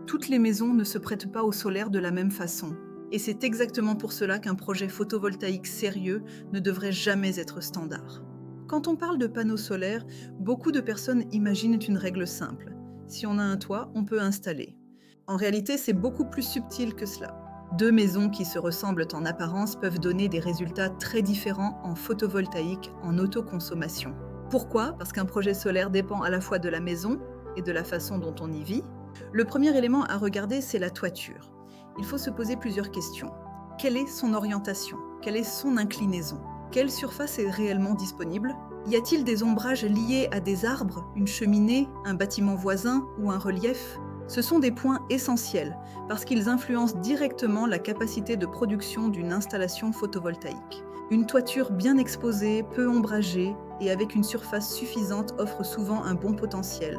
Toutes les maisons ne se prêtent pas au solaire de la même façon. Et c'est exactement pour cela qu'un projet photovoltaïque sérieux ne devrait jamais être standard. Quand on parle de panneaux solaires, beaucoup de personnes imaginent une règle simple. Si on a un toit, on peut installer. En réalité, c'est beaucoup plus subtil que cela. Deux maisons qui se ressemblent en apparence peuvent donner des résultats très différents en photovoltaïque, en autoconsommation. Pourquoi? Parce qu'un projet solaire dépend à la fois de la maison et de la façon dont on y vit. Le premier élément à regarder, c'est la toiture. Il faut se poser plusieurs questions. Quelle est son orientation? Quelle est son inclinaison? Quelle surface est réellement disponible? Y a-t-il des ombrages liés à des arbres, une cheminée, un bâtiment voisin ou un relief? Ce sont des points essentiels parce qu'ils influencent directement la capacité de production d'une installation photovoltaïque. Une toiture bien exposée, peu ombragée et avec une surface suffisante offre souvent un bon potentiel.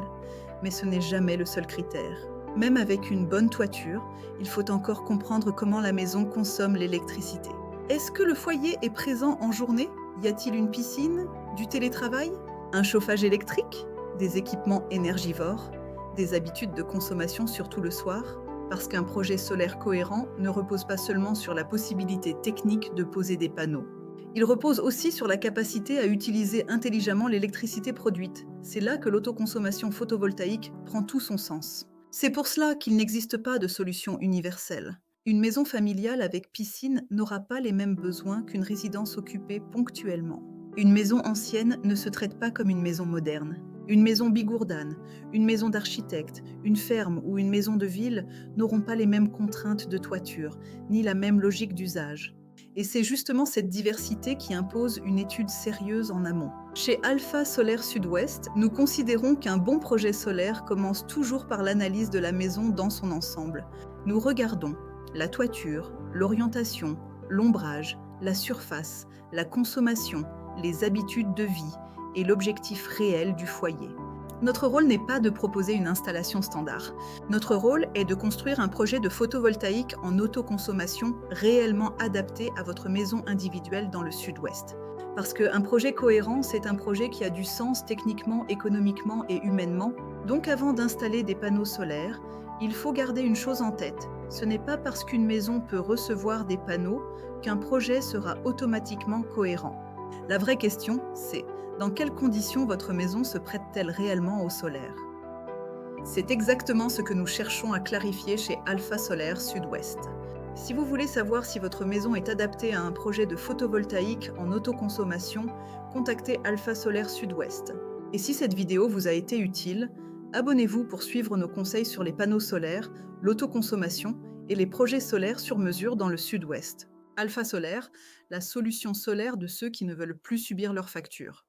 Mais ce n'est jamais le seul critère. Même avec une bonne toiture, il faut encore comprendre comment la maison consomme l'électricité. Est-ce que le foyer est présent en journée? Y a-t-il une piscine? Du télétravail? Un chauffage électrique? Des équipements énergivores? Des habitudes de consommation surtout le soir? Parce qu'un projet solaire cohérent ne repose pas seulement sur la possibilité technique de poser des panneaux. Il repose aussi sur la capacité à utiliser intelligemment l'électricité produite. C'est là que l'autoconsommation photovoltaïque prend tout son sens. C'est pour cela qu'il n'existe pas de solution universelle. Une maison familiale avec piscine n'aura pas les mêmes besoins qu'une résidence occupée ponctuellement. Une maison ancienne ne se traite pas comme une maison moderne. Une maison bigourdane, une maison d'architecte, une ferme ou une maison de ville n'auront pas les mêmes contraintes de toiture, ni la même logique d'usage. Et c'est justement cette diversité qui impose une étude sérieuse en amont. Chez Alpha Solaire Sud-Ouest, nous considérons qu'un bon projet solaire commence toujours par l'analyse de la maison dans son ensemble. Nous regardons la toiture, l'orientation, l'ombrage, la surface, la consommation, les habitudes de vie et l'objectif réel du foyer. Notre rôle n'est pas de proposer une installation standard. Notre rôle est de construire un projet de photovoltaïque en autoconsommation réellement adapté à votre maison individuelle dans le Sud-Ouest. Parce qu'un projet cohérent, c'est un projet qui a du sens techniquement, économiquement et humainement. Donc avant d'installer des panneaux solaires, il faut garder une chose en tête. Ce n'est pas parce qu'une maison peut recevoir des panneaux qu'un projet sera automatiquement cohérent. La vraie question, c'est: dans quelles conditions votre maison se prête-t-elle réellement au solaire? C'est exactement ce que nous cherchons à clarifier chez Alpha Solaire Sud-Ouest. Si vous voulez savoir si votre maison est adaptée à un projet de photovoltaïque en autoconsommation, contactez Alpha Solaire Sud-Ouest. Et si cette vidéo vous a été utile, abonnez-vous pour suivre nos conseils sur les panneaux solaires, l'autoconsommation et les projets solaires sur mesure dans le Sud-Ouest. Alpha Solaire, la solution solaire de ceux qui ne veulent plus subir leurs factures.